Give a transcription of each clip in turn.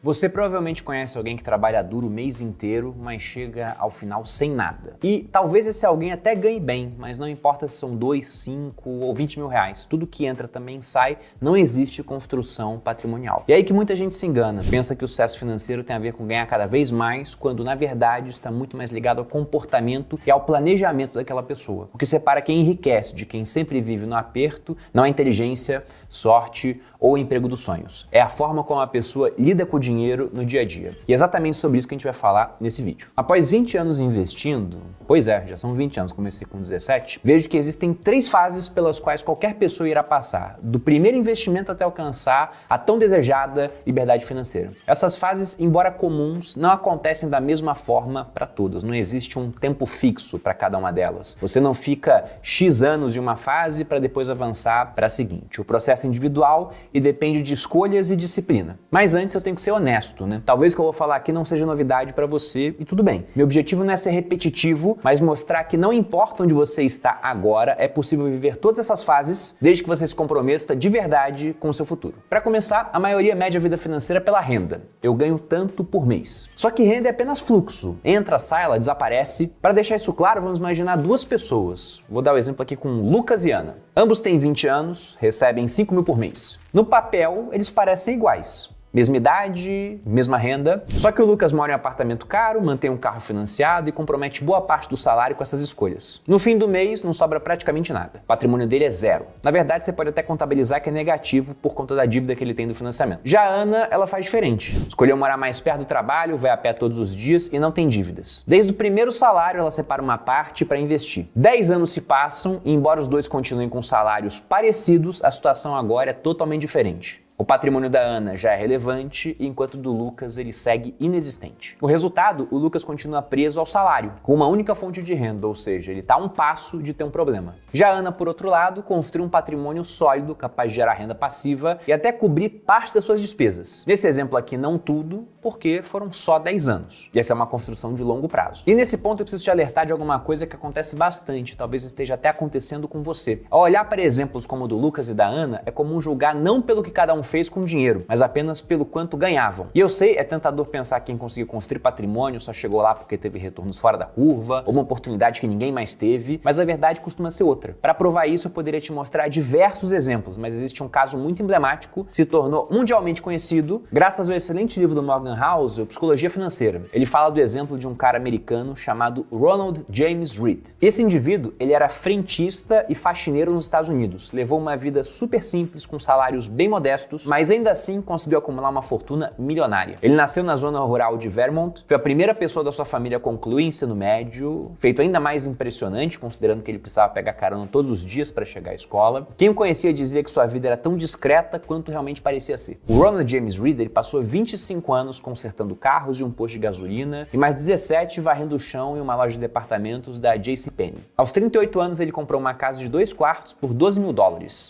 Você provavelmente conhece alguém que trabalha duro o mês inteiro, mas chega ao final sem nada. E talvez esse alguém até ganhe bem, mas não importa se são 2, 5 ou 20 mil reais. Tudo que entra também sai, não existe construção patrimonial. E aí que muita gente se engana, pensa que o sucesso financeiro tem a ver com ganhar cada vez mais, quando na verdade está muito mais ligado ao comportamento e ao planejamento daquela pessoa. O que separa quem enriquece de quem sempre vive no aperto não é inteligência, sorte ou emprego dos sonhos. É a forma como a pessoa lida com o dinheiro no dia a dia. E é exatamente sobre isso que a gente vai falar nesse vídeo. Após 20 anos investindo, pois é, já são 20 anos, comecei com 17, vejo que existem 3 fases pelas quais qualquer pessoa irá passar, do primeiro investimento até alcançar a tão desejada liberdade financeira. Essas fases, embora comuns, não acontecem da mesma forma para todas. Não existe um tempo fixo para cada uma delas. Você não fica X anos de uma fase para depois avançar para a seguinte. O processo é individual e depende de escolhas e disciplina. Mas antes eu tenho que ser honesto, né? Talvez o que eu vou falar aqui não seja novidade para você e tudo bem. Meu objetivo não é ser repetitivo, mas mostrar que não importa onde você está agora, é possível viver todas essas fases desde que você se comprometa de verdade com o seu futuro. Para começar, a maioria mede a vida financeira pela renda. Eu ganho tanto por mês. Só que renda é apenas fluxo. Entra, sai, ela desaparece. Para deixar isso claro, vamos imaginar 2 pessoas. Vou dar o exemplo aqui com Lucas e Ana. Ambos têm 20 anos, recebem 5 mil por mês. No papel, eles parecem iguais. Mesma idade, mesma renda. Só que o Lucas mora em um apartamento caro, mantém um carro financiado e compromete boa parte do salário com essas escolhas. No fim do mês, não sobra praticamente nada. O patrimônio dele é 0. Na verdade, você pode até contabilizar que é negativo por conta da dívida que ele tem do financiamento. Já a Ana, ela faz diferente. Escolheu morar mais perto do trabalho, vai a pé todos os dias e não tem dívidas. Desde o primeiro salário, ela separa uma parte para investir. 10 anos se passam e, embora os dois continuem com salários parecidos, a situação agora é totalmente diferente. O patrimônio da Ana já é relevante, enquanto o do Lucas ele segue inexistente. O resultado, o Lucas continua preso ao salário, com uma única fonte de renda, ou seja, ele está a um passo de ter um problema. Já a Ana, por outro lado, construiu um patrimônio sólido, capaz de gerar renda passiva e até cobrir parte das suas despesas. Nesse exemplo aqui, não tudo, porque foram só 10 anos. E essa é uma construção de longo prazo. E nesse ponto eu preciso te alertar de alguma coisa que acontece bastante, talvez esteja até acontecendo com você. Ao olhar para exemplos como o do Lucas e da Ana, é comum julgar não pelo que cada um fez com dinheiro, mas apenas pelo quanto ganhavam. E eu sei, é tentador pensar que quem conseguiu construir patrimônio só chegou lá porque teve retornos fora da curva, ou uma oportunidade que ninguém mais teve, mas a verdade costuma ser outra. Para provar isso, eu poderia te mostrar diversos exemplos, mas existe um caso muito emblemático que se tornou mundialmente conhecido graças ao excelente livro do Morgan Housel, Psicologia Financeira. Ele fala do exemplo de um cara americano chamado Ronald James Reed. Esse indivíduo, ele era frentista e faxineiro nos Estados Unidos, levou uma vida super simples, com salários bem modestos, mas ainda assim conseguiu acumular uma fortuna milionária. Ele nasceu na zona rural de Vermont, foi a primeira pessoa da sua família a concluir ensino médio, feito ainda mais impressionante, considerando que ele precisava pegar carona todos os dias para chegar à escola. Quem o conhecia dizia que sua vida era tão discreta quanto realmente parecia ser. O Ronald James Reed ele passou 25 anos consertando carros em um posto de gasolina e mais 17 varrendo o chão em uma loja de departamentos da JCPenney. Aos 38 anos ele comprou uma casa de 2 quartos por $12 mil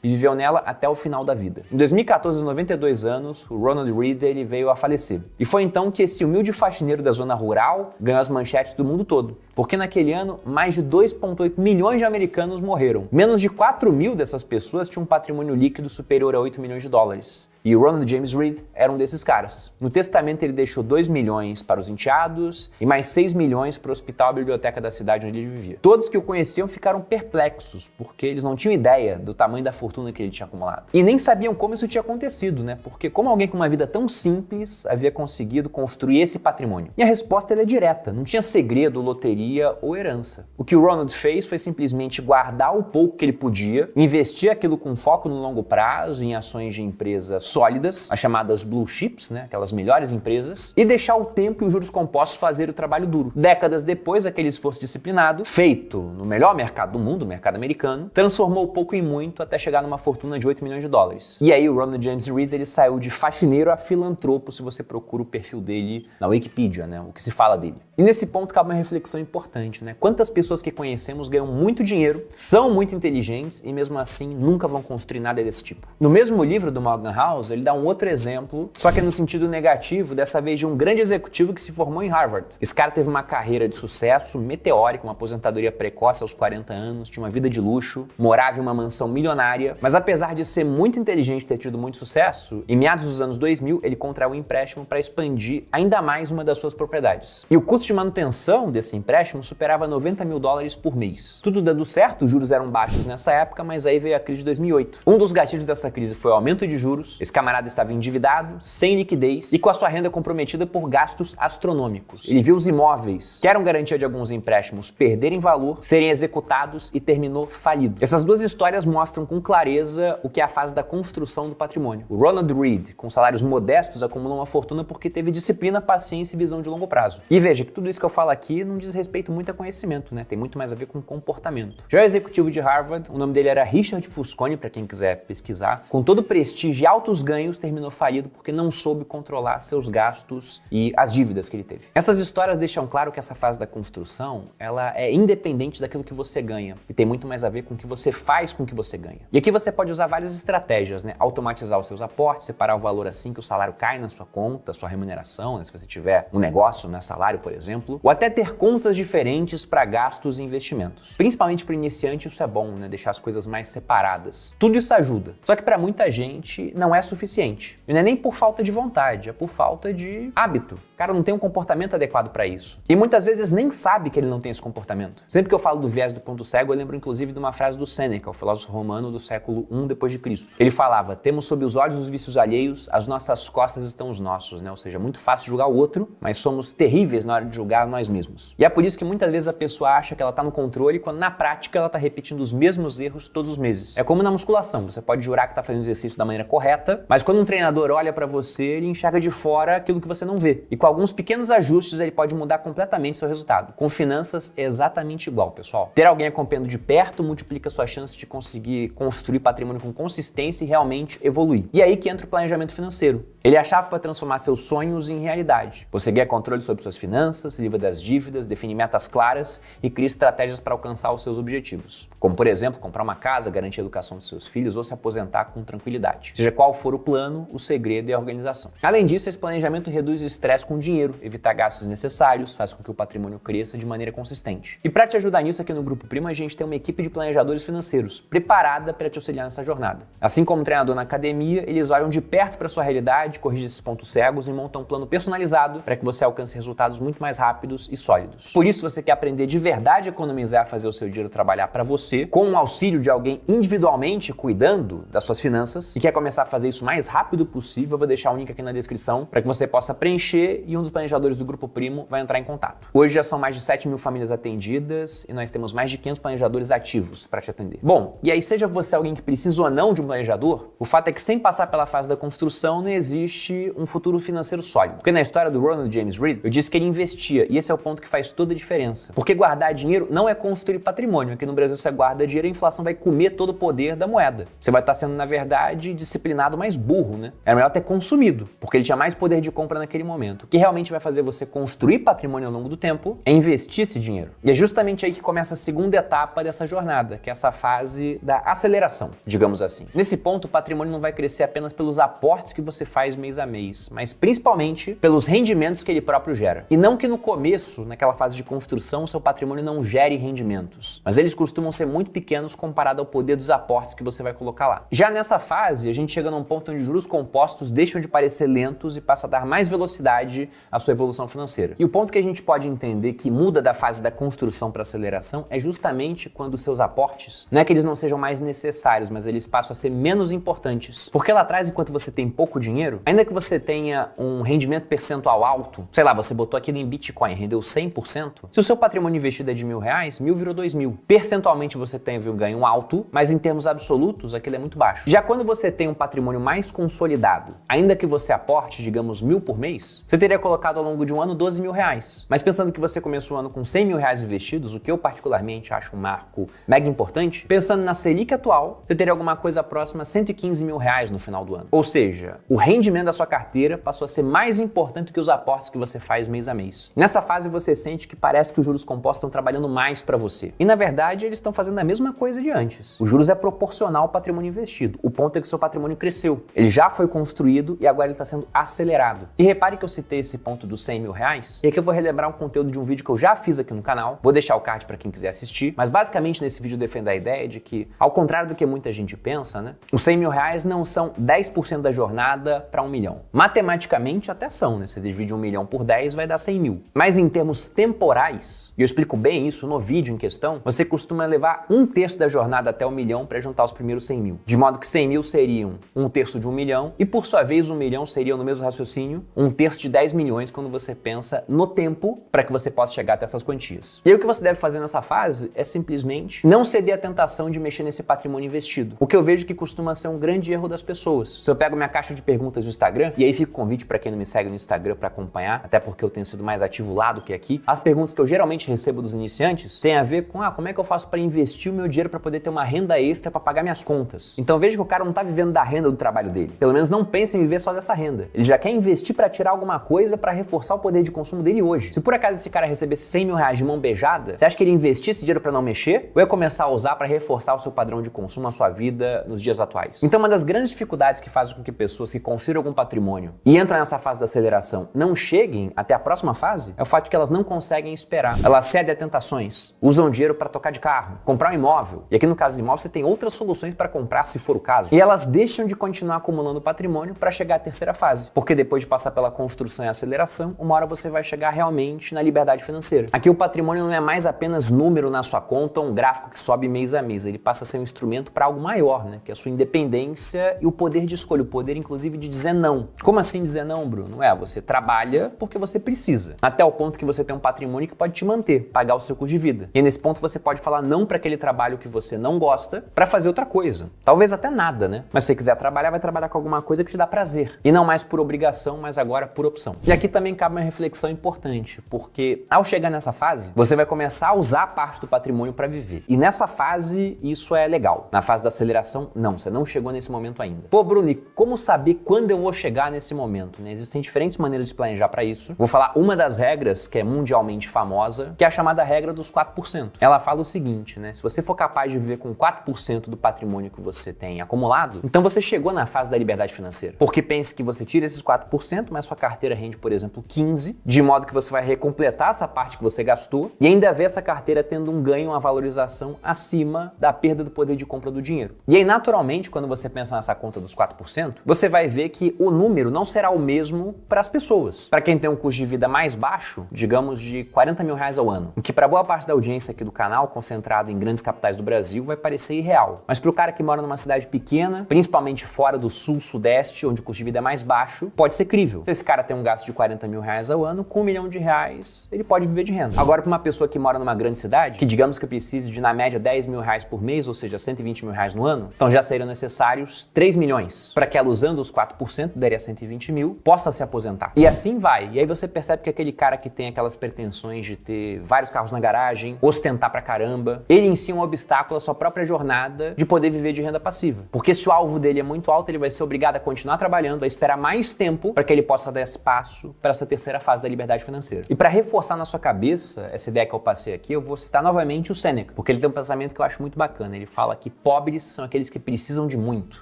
e viveu nela até o final da vida. Em 2014, aos 92 anos, o Ronald Reed ele veio a falecer. E foi então que esse humilde faxineiro da zona rural ganhou as manchetes do mundo todo. Porque naquele ano, mais de 2,8 milhões de americanos morreram. Menos de 4 mil dessas pessoas tinham um patrimônio líquido superior a $8 milhões. E o Ronald James Reed era um desses caras. No testamento ele deixou 2 milhões para os enteados e mais 6 milhões para o hospital e biblioteca da cidade onde ele vivia. Todos que o conheciam ficaram perplexos, porque eles não tinham ideia do tamanho da fortuna que ele tinha acumulado. E nem sabiam como isso tinha acontecido, né? Porque como alguém com uma vida tão simples havia conseguido construir esse patrimônio? E a resposta é direta, não tinha segredo, loteria ou herança. O que o Ronald fez foi simplesmente guardar o pouco que ele podia, investir aquilo com foco no longo prazo, em ações de empresas sólidas, as chamadas blue chips, né, aquelas melhores empresas, e deixar o tempo e os juros compostos fazer o trabalho duro. Décadas depois, aquele esforço disciplinado, feito no melhor mercado do mundo, o mercado americano, transformou pouco em muito até chegar numa fortuna de $8 milhões. E aí o Ronald James Reed ele saiu de faxineiro a filantropo se você procura o perfil dele na Wikipedia, né, o que se fala dele. E nesse ponto cabe uma reflexão importante. importante, né? Quantas pessoas que conhecemos ganham muito dinheiro, são muito inteligentes e mesmo assim nunca vão construir nada desse tipo. No mesmo livro do Morgan House, ele dá um outro exemplo, só que no sentido negativo, dessa vez de um grande executivo que se formou em Harvard. Esse cara teve uma carreira de sucesso meteórica, uma aposentadoria precoce aos 40 anos, tinha uma vida de luxo, morava em uma mansão milionária, mas apesar de ser muito inteligente e ter tido muito sucesso, em meados dos anos 2000 ele contraiu um empréstimo para expandir ainda mais uma das suas propriedades. E o custo de manutenção desse empréstimo superava $90 mil por mês. Tudo dando certo, os juros eram baixos nessa época, mas aí veio a crise de 2008. Um dos gatilhos dessa crise foi o aumento de juros, esse camarada estava endividado, sem liquidez e com a sua renda comprometida por gastos astronômicos. Ele viu os imóveis, que eram garantia de alguns empréstimos, perderem valor, serem executados e terminou falido. Essas duas histórias mostram com clareza o que é a fase da construção do patrimônio. O Ronald Read, com salários modestos, acumulou uma fortuna porque teve disciplina, paciência e visão de longo prazo. E veja que tudo isso que eu falo aqui não diz respeito muito a conhecimento, né? Tem muito mais a ver com comportamento. Já o executivo de Harvard, o nome dele era Richard Fusconi, para quem quiser pesquisar, com todo o prestígio e altos ganhos, terminou falido porque não soube controlar seus gastos e as dívidas que ele teve. Essas histórias deixam claro que essa fase da construção, ela é independente daquilo que você ganha e tem muito mais a ver com o que você faz com o que você ganha. E aqui você pode usar várias estratégias, né? Automatizar os seus aportes, separar o valor assim que o salário cai na sua conta, sua remuneração, né? Se você tiver um negócio, né? Salário, por exemplo, ou até ter contas diferentes para gastos e investimentos. Principalmente para iniciante isso é bom, né? Deixar as coisas mais separadas. Tudo isso ajuda. Só que para muita gente não é suficiente. E não é nem por falta de vontade, é por falta de hábito. O cara não tem um comportamento adequado para isso. E muitas vezes nem sabe que ele não tem esse comportamento. Sempre que eu falo do viés do ponto cego, eu lembro inclusive de uma frase do Sêneca, o filósofo romano do século I depois de Cristo. Ele falava: temos sob os olhos os vícios alheios, as nossas costas estão os nossos, né? Ou seja, é muito fácil julgar o outro, mas somos terríveis na hora de julgar nós mesmos. E é por isso que muitas vezes a pessoa acha que ela tá no controle, quando na prática ela tá repetindo os mesmos erros todos os meses. É como na musculação, você pode jurar que tá fazendo o exercício da maneira correta, mas quando um treinador olha para você, ele enxerga de fora aquilo que você não vê. E com alguns pequenos ajustes, ele pode mudar completamente seu resultado. Com finanças é exatamente igual, pessoal. Ter alguém acompanhando de perto multiplica sua chance de conseguir construir patrimônio com consistência e realmente evoluir. E aí que entra o planejamento financeiro. Ele é a chave para transformar seus sonhos em realidade. Você ganha controle sobre suas finanças, se livra das dívidas, define metas claras e cria estratégias para alcançar os seus objetivos. Como, por exemplo, comprar uma casa, garantir a educação dos seus filhos ou se aposentar com tranquilidade. Seja qual for o plano, o segredo é a organização. Além disso, esse planejamento reduz o estresse com dinheiro, evita gastos desnecessários, faz com que o patrimônio cresça de maneira consistente. E para te ajudar nisso, aqui no Grupo Primo, a gente tem uma equipe de planejadores financeiros preparada para te auxiliar nessa jornada. Assim como um treinador na academia, eles olham de perto para sua realidade, corrigem esses pontos cegos e montam um plano personalizado para que você alcance resultados muito mais rápidos e sólidos. Por isso, você quer aprender de verdade a economizar, fazer o seu dinheiro trabalhar para você, com o auxílio de alguém individualmente cuidando das suas finanças e quer começar a fazer isso o mais rápido possível, eu vou deixar o link aqui na descrição para que você possa preencher e um dos planejadores do Grupo Primo vai entrar em contato. Hoje já são mais de 7 mil famílias atendidas e nós temos mais de 500 planejadores ativos para te atender. Bom, e aí seja você alguém que precisa ou não de um planejador, o fato é que sem passar pela fase da construção não existe um futuro financeiro sólido. Porque na história do Ronald James Read, eu disse que ele investia e esse é o ponto que faz toda a diferença. Porque guardar dinheiro não é construir patrimônio. Aqui no Brasil você guarda dinheiro e a inflação vai comer todo o poder da moeda. Você vai estar sendo, na verdade, disciplinado, mas burro, né? Era melhor ter consumido, porque ele tinha mais poder de compra naquele momento. O que realmente vai fazer você construir patrimônio ao longo do tempo é investir esse dinheiro. E é justamente aí que começa a segunda etapa dessa jornada, que é essa fase da aceleração, digamos assim. Nesse ponto, o patrimônio não vai crescer apenas pelos aportes que você faz mês a mês, mas principalmente pelos rendimentos que ele próprio gera. E não que no começo, naquela fase de construção, seu patrimônio não gere rendimentos, mas eles costumam ser muito pequenos comparado ao poder dos aportes que você vai colocar lá. Já nessa fase, a gente chega num ponto onde juros compostos deixam de parecer lentos e passa a dar mais velocidade à sua evolução financeira. E o ponto que a gente pode entender que muda da fase da construção para aceleração é justamente quando os seus aportes, não é que eles não sejam mais necessários, mas eles passam a ser menos importantes. Porque lá atrás, enquanto você tem pouco dinheiro, ainda que você tenha um rendimento percentual alto, sei lá, você botou aquilo em Bitcoin, rendeu 100%, se o seu patrimônio investido é de R$1.000, 1.000 virou 2.000. Percentualmente você teve um ganho alto, mas em termos absolutos aquilo é muito baixo. Já quando você tem um patrimônio mais consolidado, ainda que você aporte, digamos, 1.000 por mês, você teria colocado ao longo de um ano R$12.000. Mas pensando que você começou o ano com R$100.000 investidos, o que eu particularmente acho um marco mega importante, pensando na Selic atual, você teria alguma coisa próxima a R$115.000 no final do ano. Ou seja, o rendimento da sua carteira passou a ser mais importante do que os aportes que você faz mês a mês. Nessa fase você sente que parece que os juros compostos estão trabalhando mais para você. E na verdade, eles estão fazendo a mesma coisa de antes. Os juros é proporcional ao patrimônio investido. O ponto é que o seu patrimônio cresceu. Ele já foi construído e agora ele está sendo acelerado. E repare que eu citei esse ponto dos 100 mil reais, e aqui eu vou relembrar um conteúdo de um vídeo que eu já fiz aqui no canal. Vou deixar o card para quem quiser assistir. Mas basicamente nesse vídeo eu defendo a ideia de que, ao contrário do que muita gente pensa, né? Os 100 mil reais não são 10% da jornada para 1 milhão. Matematicamente até são, né? Você divide 1 milhão por 10 vai dar 100 mil. Mas em termos temporais, e eu explico bem isso no vídeo em questão, você costuma levar 1/3 da jornada até 1 milhão para juntar os primeiros 100 mil. De modo que 100 mil seriam 1/3 de 1 milhão e por sua vez 1 milhão seriam, no mesmo raciocínio, 1/3 de 10 milhões quando você pensa no tempo para que você possa chegar até essas quantias. E aí o que você deve fazer nessa fase é simplesmente não ceder à tentação de mexer nesse patrimônio investido. O que eu vejo que costuma ser um grande erro das pessoas. Se eu pego minha caixa de perguntas no Instagram, e aí fica o convite para quem não me segue no Instagram para acompanhar, até porque eu tenho sido mais ativo lá do que aqui, as perguntas que eu geralmente recebo dos iniciantes têm a ver com como é que eu faço para investir o meu dinheiro para poder ter uma renda extra para pagar minhas contas. Então veja que o cara não está vivendo da renda do trabalho dele. Pelo menos não pensa em viver só dessa renda. Ele já quer investir para tirar alguma coisa para reforçar o poder de consumo dele hoje. Se por acaso esse cara recebesse 100 mil reais de mão beijada, você acha que ele investir esse dinheiro para não mexer? Ou ia começar a usar para reforçar o seu padrão de consumo, a sua vida nos dias atuais? Então uma das grandes dificuldades que fazem com que pessoas que construíram algum patrimônio e entram nessa fase da aceleração não cheguem até a próxima fase é o fato de que elas não conseguem esperar. Elas cedem a tentações, usam dinheiro para tocar de carro, comprar um imóvel. E aqui no caso do imóvel você tem outras soluções para comprar se for o caso. E elas deixam de continuar acumulando patrimônio para chegar à terceira fase. Porque depois de passar pela construção e aceleração, uma hora você vai chegar realmente na liberdade financeira. Aqui o patrimônio não é mais apenas número na sua conta, um gráfico que sobe mês a mês. Ele passa a ser um instrumento para algo maior, né? Que é a sua independência e o poder de escolha, o poder inclusive de dizer não. Como assim dizer não, Bruno? Você trabalha porque você precisa. Até o ponto que você tem um patrimônio que pode te manter, pagar o seu custo de vida. E nesse ponto você pode falar não para aquele trabalho que você não gosta para fazer outra coisa. Talvez até nada, né? Mas se você quiser trabalhar, vai trabalhar com alguma coisa que te dá prazer. E não mais por obrigação, mas agora por opção. E aqui também cabe uma reflexão importante, porque ao chegar nessa fase, você vai começar a usar parte do patrimônio para viver. E nessa fase, isso é legal. Na fase da aceleração, não. Você não chegou nesse momento ainda. Pô, Bruno, e como saber quando eu vou chegar nesse momento, né? Existem diferentes maneiras de planejar para isso. Vou falar uma das regras que é mundialmente famosa, que é a chamada regra dos 4%. Ela fala o seguinte, né? Se você for capaz de viver com 4% do patrimônio que você tem acumulado, então você chegou na fase da liberdade financeira. Porque pense que você tira esses 4%, mas sua carteira rende, por exemplo, 15%, de modo que você vai recompletar essa parte que você gastou e ainda vê essa carteira tendo um ganho, uma valorização acima da perda do poder de compra do dinheiro. E aí, naturalmente, quando você pensa nessa conta dos 4%, você vai ver que o número não será o mesmo para as pessoas. Para quem tem um custo de vida mais baixo, digamos de 40 mil reais ao ano, o que para boa parte da audiência aqui do canal, concentrado em grandes capitais do Brasil, vai parecer irreal. Mas para o cara que mora numa cidade pequena, principalmente fora do sul, sudeste, onde o custo de vida é mais baixo, pode ser crível. Se esse cara tem um gasto de 40 mil reais ao ano, com 1 milhão de reais, ele pode viver de renda. Agora, para uma pessoa que mora numa grande cidade, que digamos que precise de, na média, 10 mil reais por mês, ou seja, 120 mil reais no ano, então já seriam necessários 3 milhões para que ela, usando os 4%, daria 120 mil, possa se aposentar. E assim vai. E aí você percebe que aquele cara que tem aquelas pretensões de ter vários carros na garagem, ostentar pra caramba, ele em si é um obstáculo à sua própria jornada de poder viver de renda passiva. Porque se o alvo dele é muito alto, ele vai ser obrigado a continuar trabalhando, a esperar mais tempo para que ele possa dar espaço para essa terceira fase da liberdade financeira. E para reforçar na sua cabeça essa ideia que eu passei aqui, eu vou citar novamente o Sêneca, porque ele tem um pensamento que eu acho muito bacana. Ele fala que pobres são aqueles que precisam de muito.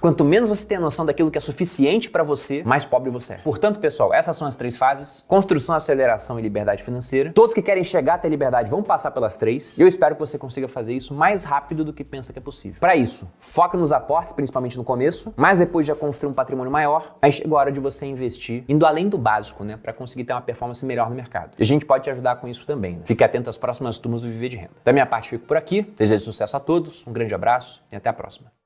Quanto menos você tem a noção daquilo que é suficiente para você, mais pobre você é. Portanto, pessoal, essas são as 3 fases: construção, aceleração e liberdade financeira. Todos que querem chegar até a liberdade vão passar pelas 3, e eu espero que você consiga fazer isso mais rápido do que pensa que é possível. Para isso, foque nos aportes, principalmente no começo, mas depois de já construir um patrimônio maior, aí chega a hora de você investir, indo além do básico, né, para conseguir ter uma performance melhor no mercado. E a gente pode te ajudar com isso também, né? Fique atento às próximas turmas do Viver de Renda. Da minha parte, fico por aqui. Desejo sucesso a todos, um grande abraço e até a próxima.